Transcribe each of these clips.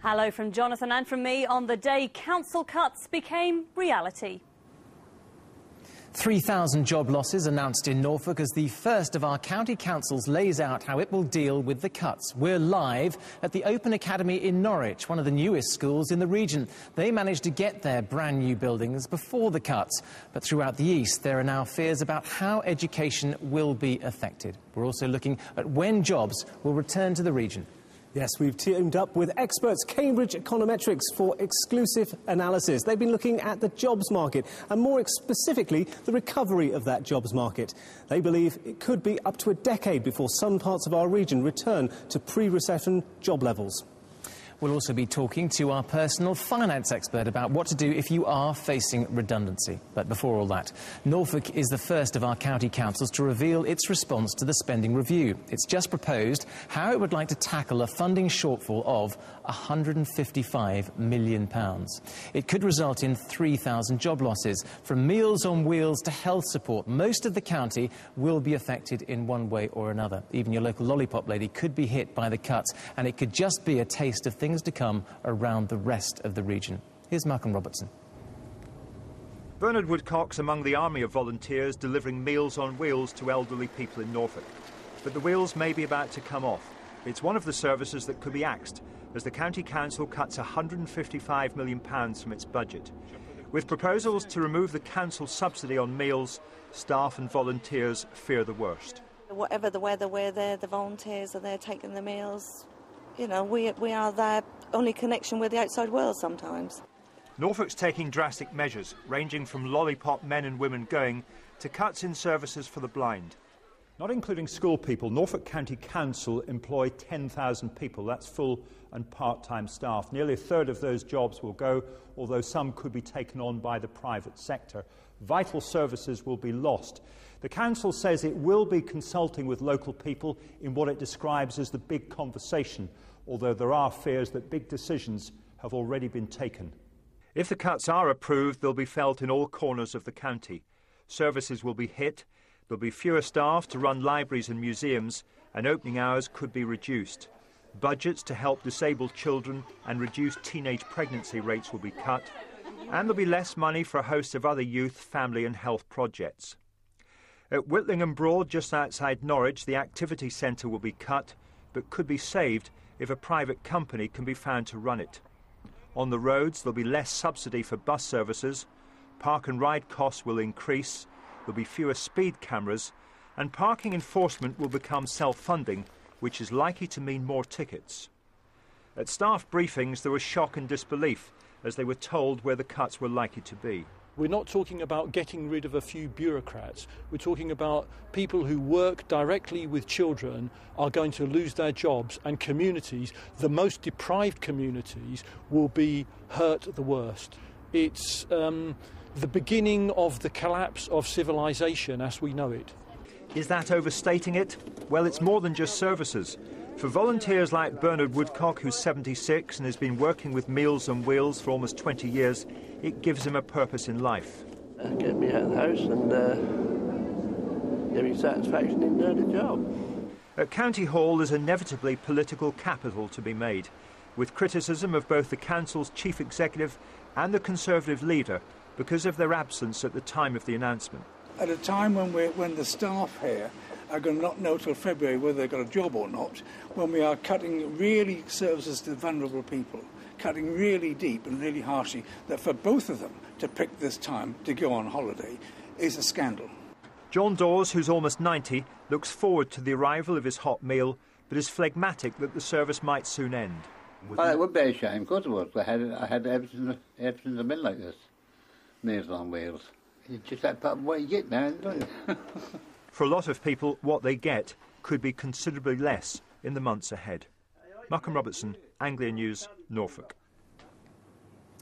Hello from Jonathan and from me on the day council cuts became reality. 3,000 job losses announced in Norfolk as the first of our county councils lays out how it will deal with the cuts. We're live at the Open Academy in Norwich, one of the newest schools in the region. They managed to get their brand new buildings before the cuts. But throughout the east, there are now fears about how education will be affected. We're also looking at when jobs will return to the region. Yes, we've teamed up with experts Cambridge Econometrics for exclusive analysis. They've been looking at the jobs market and more specifically the recovery of that jobs market. They believe it could be up to a decade before some parts of our region return to pre-recession job levels. We'll also be talking to our personal finance expert about what to do if you are facing redundancy. But before all that, Norfolk is the first of our county councils to reveal its response to the spending review. It's just proposed how it would like to tackle a funding shortfall of £155 million. It could result in 3,000 job losses. From Meals on Wheels to health support, most of the county will be affected in one way or another. Even your local lollipop lady could be hit by the cuts, and it could just be a taste of things to come around the rest of the region. Here's Malcolm Robertson. Bernard Woodcock's among the army of volunteers delivering Meals on Wheels to elderly people in Norfolk. But the wheels may be about to come off. It's one of the services that could be axed as the County Council cuts £155 million from its budget. With proposals to remove the council subsidy on meals, staff and volunteers fear the worst. Whatever the weather, we're there, the volunteers are there taking the meals. You know, we are their only connection with the outside world sometimes. Norfolk's taking drastic measures, ranging from lollipop men and women going to cuts in services for the blind. Not including school people, Norfolk County Council employ 10,000 people. That's full and part-time staff. Nearly a third of those jobs will go, although some could be taken on by the private sector. Vital services will be lost. The council says it will be consulting with local people in what it describes as the big conversation, although there are fears that big decisions have already been taken. If the cuts are approved, they'll be felt in all corners of the county. Services will be hit, there'll be fewer staff to run libraries and museums, and opening hours could be reduced. Budgets to help disabled children and reduce teenage pregnancy rates will be cut, and there'll be less money for a host of other youth, family and health projects. At Whitlingham Broad, just outside Norwich, the activity centre will be cut, but could be saved if a private company can be found to run it. On the roads, there'll be less subsidy for bus services, park and ride costs will increase, there'll be fewer speed cameras, and parking enforcement will become self-funding, which is likely to mean more tickets. At staff briefings, there was shock and disbelief as they were told where the cuts were likely to be. We're not talking about getting rid of a few bureaucrats. We're talking about people who work directly with children are going to lose their jobs, and communities, the most deprived communities, will be hurt the worst. It's the beginning of the collapse of civilization as we know it. Is that overstating it? Well, it's more than just services. For volunteers like Bernard Woodcock, who's 76 and has been working with Meals on Wheels for almost 20 years, it gives him a purpose in life. Get me out of the house and give me satisfaction in doing the job. At County Hall, there's inevitably political capital to be made, with criticism of both the council's chief executive and the Conservative leader because of their absence at the time of the announcement. At a time when the staff here are going to not know till February whether they've got a job or not, when we are cutting really services to vulnerable people, cutting really deep and really harshly, that for both of them to pick this time to go on holiday is a scandal. John Dawes, who's almost 90, looks forward to the arrival of his hot meal, but is phlegmatic that the service might soon end. Well, it would be a shame, of course it would. I had everything a bit like this. Meals on Wheels. You just have to put what you get now, don't you? For a lot of people, what they get could be considerably less in the months ahead. Malcolm Robertson, Anglia News, Norfolk.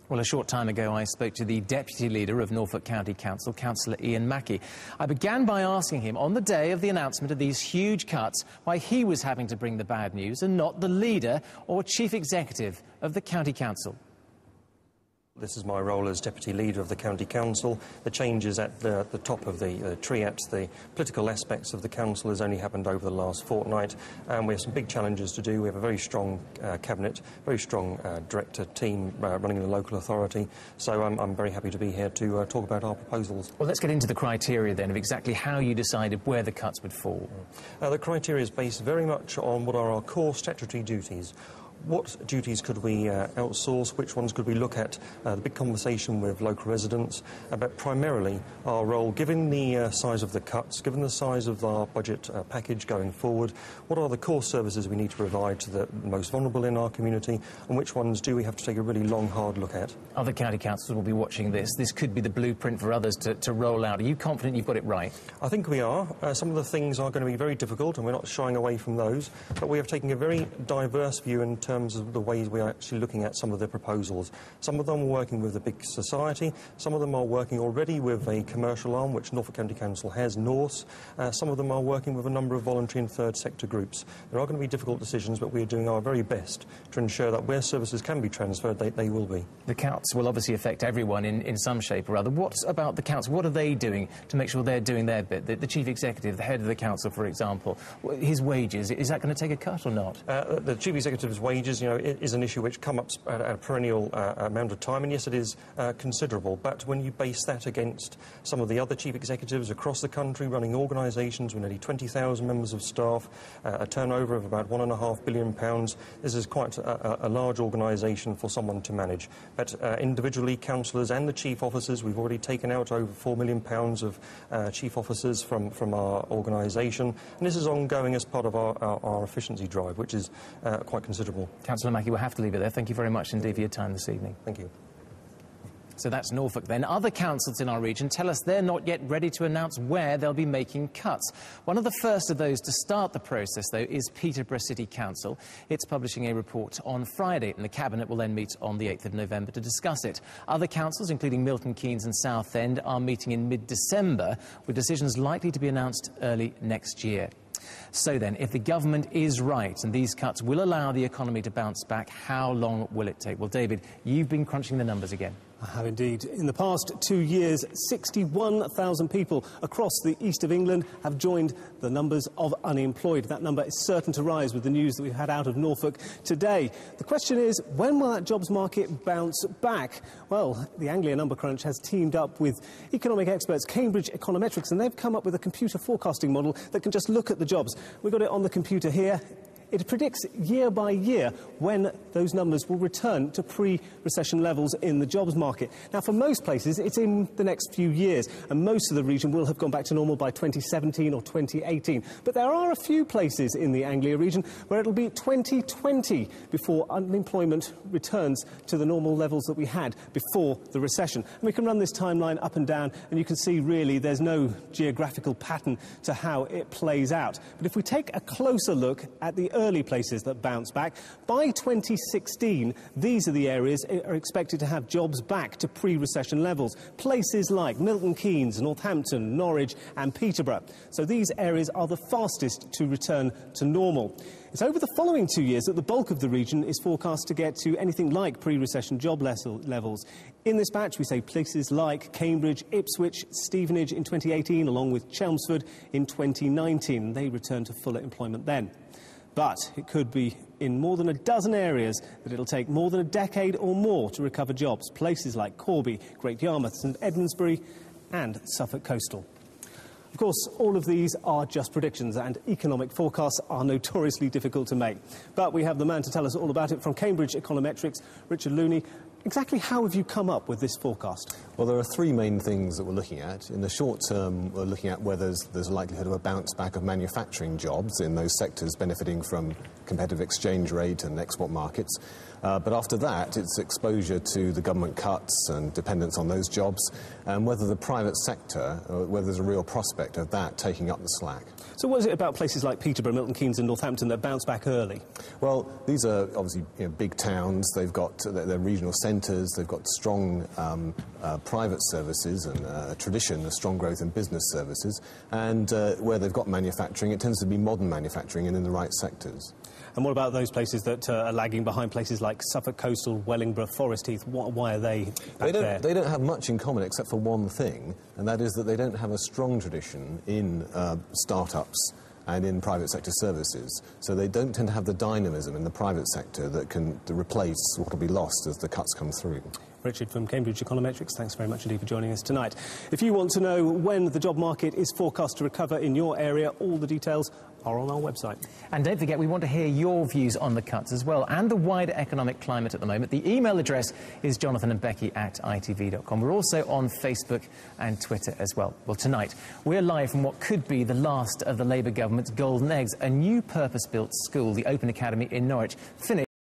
Well, a short time ago, I spoke to the Deputy Leader of Norfolk County Council, Councillor Ian Mackey. I began by asking him, on the day of the announcement of these huge cuts, why he was having to bring the bad news and not the Leader or Chief Executive of the County Council. This is my role as Deputy Leader of the County Council. The changes at the top of the tree at the political aspects of the Council has only happened over the last fortnight, and we have some big challenges to do. We have a very strong Cabinet, very strong director team running the local authority, so I'm very happy to be here to talk about our proposals. Well, let's get into the criteria then of exactly how you decided where the cuts would fall. The criteria is based very much on what are our core statutory duties. What duties could we outsource? Which ones could we look at? The big conversation with local residents about primarily our role, given the size of the cuts, given the size of our budget package going forward, what are the core services we need to provide to the most vulnerable in our community, and which ones do we have to take a really long, hard look at? Other county councils will be watching this. This could be the blueprint for others to roll out. Are you confident you've got it right? I think we are. Some of the things are going to be very difficult, and we're not shying away from those, but we have taken a very diverse view in terms of the ways we are actually looking at some of the proposals. Some of them are working with the big society, some of them are working already with a commercial arm, which Norfolk County Council has, Norse. Some of them are working with a number of voluntary and third sector groups. There are going to be difficult decisions, but we are doing our very best to ensure that where services can be transferred, they will be. The cuts will obviously affect everyone in some shape or other. What about the council? What are they doing to make sure they're doing their bit? The chief executive, the head of the council, for example, his wages, is that going to take a cut or not? The chief executive's wages, you know, is an issue which comes up at a perennial amount of time, and yes, it is considerable. But when you base that against some of the other chief executives across the country running organisations with nearly 20,000 members of staff, a turnover of about £1.5 billion, this is quite a large organisation for someone to manage. But individually, councillors and the chief officers, we've already taken out over £4 million of chief officers from our organisation, and this is ongoing as part of our efficiency drive, which is quite considerable. Councillor Mackey, we'll have to leave it there. Thank you very much indeed for your time this evening. Thank you. So that's Norfolk then. Other councils in our region tell us they're not yet ready to announce where they'll be making cuts. One of the first of those to start the process, though, is Peterborough City Council. It's publishing a report on Friday, and the Cabinet will then meet on the 8th of November to discuss it. Other councils, including Milton Keynes and Southend, are meeting in mid-December, with decisions likely to be announced early next year. So then, if the government is right and these cuts will allow the economy to bounce back, how long will it take? Well, David, you've been crunching the numbers again. I have indeed. In the past 2 years, 61,000 people across the east of England have joined the numbers of unemployed. That number is certain to rise with the news that we've had out of Norfolk today. The question is, when will that jobs market bounce back? Well, the Anglia number crunch has teamed up with economic experts Cambridge Econometrics, and they've come up with a computer forecasting model that can just look at the jobs. We've got it on the computer here. It predicts year by year when those numbers will return to pre-recession levels in the jobs market. Now, for most places, it's in the next few years, and most of the region will have gone back to normal by 2017 or 2018. But there are a few places in the Anglia region where it'll be 2020 before unemployment returns to the normal levels that we had before the recession. And we can run this timeline up and down, and you can see really there's no geographical pattern to how it plays out. But if we take a closer look at the early places that bounce back, by 2016, these are the areas that are expected to have jobs back to pre-recession levels. Places like Milton Keynes, Northampton, Norwich and Peterborough. So these areas are the fastest to return to normal. It's over the following 2 years that the bulk of the region is forecast to get to anything like pre-recession job levels. In this batch, we say places like Cambridge, Ipswich, Stevenage in 2018, along with Chelmsford in 2019. They return to fuller employment then. But it could be in more than a dozen areas that it'll take more than a decade or more to recover jobs. Places like Corby, Great Yarmouth, St Edmundsbury and Suffolk Coastal. Of course, all of these are just predictions, and economic forecasts are notoriously difficult to make. But we have the man to tell us all about it from Cambridge Econometrics, Richard Looney. Exactly how have you come up with this forecast? Well, there are three main things that we're looking at. In the short term, we're looking at whether there's a likelihood of a bounce back of manufacturing jobs in those sectors benefiting from competitive exchange rate and export markets. But after that, it's exposure to the government cuts and dependence on those jobs, and whether the private sector, whether there's a real prospect of that taking up the slack. So what is it about places like Peterborough, Milton Keynes and Northampton that bounce back early? Well, these are obviously big towns. They've got their regional centres. centres, they've got strong private services and a tradition, a strong growth in business services, and where they've got manufacturing, it tends to be modern manufacturing and in the right sectors. And what about those places that are lagging behind, places like Suffolk Coastal, Wellingborough, Forest Heath? Why are they back there? They don't have much in common except for one thing, and that is that they don't have a strong tradition in start-ups and in private sector services. So they don't tend to have the dynamism in the private sector that can replace what will be lost as the cuts come through. Richard from Cambridge Econometrics, thanks very much indeed for joining us tonight. If you want to know when the job market is forecast to recover in your area, all the details are on our website. And don't forget, we want to hear your views on the cuts as well, and the wider economic climate at the moment. The email address is jonathanandbecky@itv.com. We're also on Facebook and Twitter as well. Well, tonight, we're live from what could be the last of the Labour government's golden eggs, a new purpose-built school, the Open Academy in Norwich, finished